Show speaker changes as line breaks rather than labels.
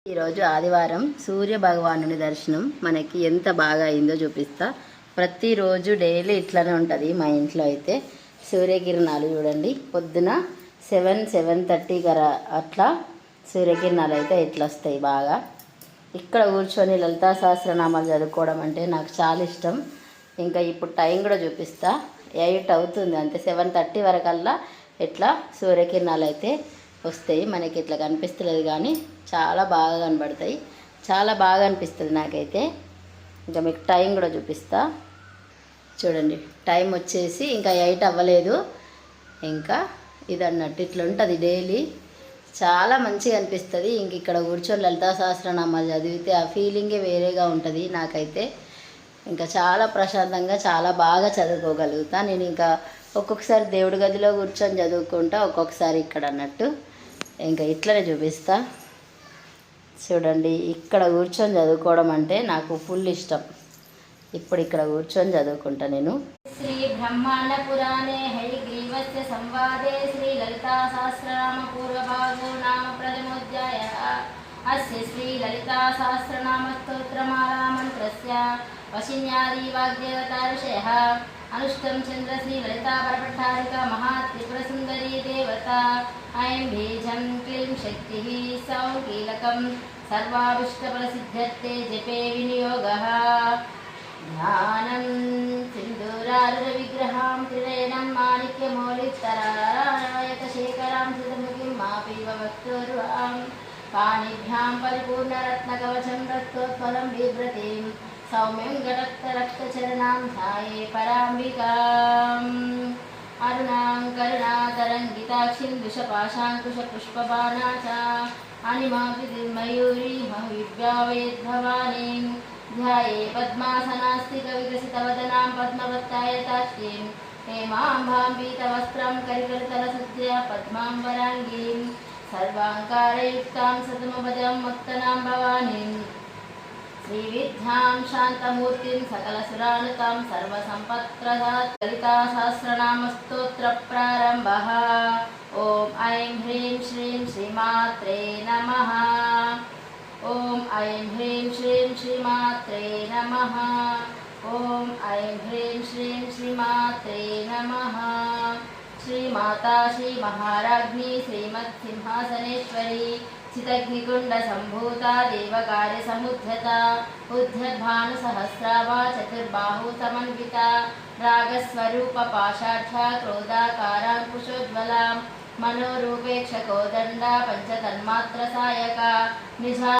ఈరోజు ఆదివారం సూర్య భగవానుని దర్శనం మనకి ఎంత బాగా అయిందో చూపిస్తా. ప్రతిరోజు డైలీ ఇట్లానే ఉంటుంది మా ఇంట్లో. అయితే సూర్యకిరణాలు చూడండి, పొద్దున 7:30 అట్లా సూర్యకిరణాలు అయితే ఇట్లా వస్తాయి బాగా. ఇక్కడ కూర్చొని లలితా సహస్రనామాలు చదువుకోవడం అంటే నాకు చాలా ఇష్టం. ఇంకా ఇప్పుడు టైం కూడా చూపిస్తా, 8 అవుతుంది అంతే. 7:30 వరకల్లా ఇట్లా సూర్యకిరణాలు అయితే వస్తాయి. మనకి ఇట్లా కనిపిస్తలేదు కానీ చాలా బాగా కనబడతాయి, చాలా బాగా అనిపిస్తుంది నాకైతే. ఇంకా మీకు టైం కూడా చూపిస్తా చూడండి. టైం వచ్చేసి ఇంకా 8 అవ్వలేదు. ఇంకా ఇది అన్నట్టు ఇట్లా ఉంటుంది డైలీ. చాలా మంచిగా అనిపిస్తుంది. ఇంక ఇక్కడ కూర్చొని లలితా సహస్రనామాలు చదివితే ఆ ఫీలింగే వేరేగా ఉంటుంది నాకైతే. ఇంకా చాలా ప్రశాంతంగా చాలా బాగా చదువుకోగలుగుతా నేను. ఇంకా ఒక్కొక్కసారి దేవుడి గదిలో కూర్చొని చదువుకుంటా, ఒక్కొక్కసారి ఇక్కడ అన్నట్టు. ఇంకా ఇట్లనే చూపిస్తా చూడండి. ఇక్కడ కూర్చొని చదువుకోవడం అంటే నాకు ఫుల్ ఇష్టం. ఇప్పుడు ఇక్కడ కూర్చొని చదువుకుంటా నేను.
శ్రీ బ్రహ్మాండ పురాణే హయగ్రీవస్య సంవాదే శ్రీ లలితా సహస్రనామ పూర్వభాగో నామ ప్రథమోధ్యాయ. అస్య శ్రీ లలితా సహస్రనామ స్తోత్రమాలా మంత్రస్య వశిన్యాది వాగ్దేవతా ఋషయః అనుష్టం చంద్ర శ్రీ లలితా పరపట్టారిక మహాత్రిపురసుందరీ దేవత. ఐం బీజం క్లీం శక్తి సౌ కీలకం సర్వాభిష్టఫలసిద్ధ్యర్థే జపే వినియోగః. ధ్యానం సింధూరారుణ విగ్రహాం త్రినయనం మాణిక్యమౌళిత్తరాయతశేఖరాం ధృతముఖిం మాపీవ వక్తోర్వాం పాణిభ్యాం పరిపూర్ణరత్నకవచం రక్తోత్పలం బిభ్రతిం సౌమ్యం గరక్తరక్తచరణాం ధ్యాయే పరాంబికాం. అరుణాం కరుణాతరంగితాక్షిం విషపాశాంకుశపుష్పబాణా చ అనిమాభిర్మయూరీ మహివ్యావేద్భవానీం ధ్యాయే పద్మాసనాస్తికవికసితవదనాం పద్మవత్తాయతాక్షీం హేమాంబాం పీతవస్త్రం కరికరతలసజ్జా పద్మాంబరాంగీం సర్వాంకారయుక్తాం సతమపదం ముక్తనాం భవానీం శ్రీవిద్యాం శాంతమూర్తిం సకలసురానుతాం సర్వసంపత్ప్రదాత్. లలితా సహస్రనామ స్తోత్ర ప్రారంభః. ఓం ఐం హ్రీం శ్రీం శ్రీమాత్రే నమః. ఓం ఐం హ్రీం శ్రీం శ్రీమాత్రే నమః. ఓం ఐం హ్రీం శ్రీం శ్రీమాత్రే నమః. శ్రీమాతా శ్రీ మహారాజ్ఞి శ్రీమత్ సింహాసనేశ్వరి చితగ్నికుండ సంభూత దేవకార్య సముద్ధత ఉద్ధద్భాను సహస్రాభా చతుర్బాహు సమన్విత రాగస్వరూప పాషాఢ్య క్రోధాకారాంకుశోజ్వల మనోరూపేక్ష కోదండ పంచతన్మాత్ర సాయక నిజా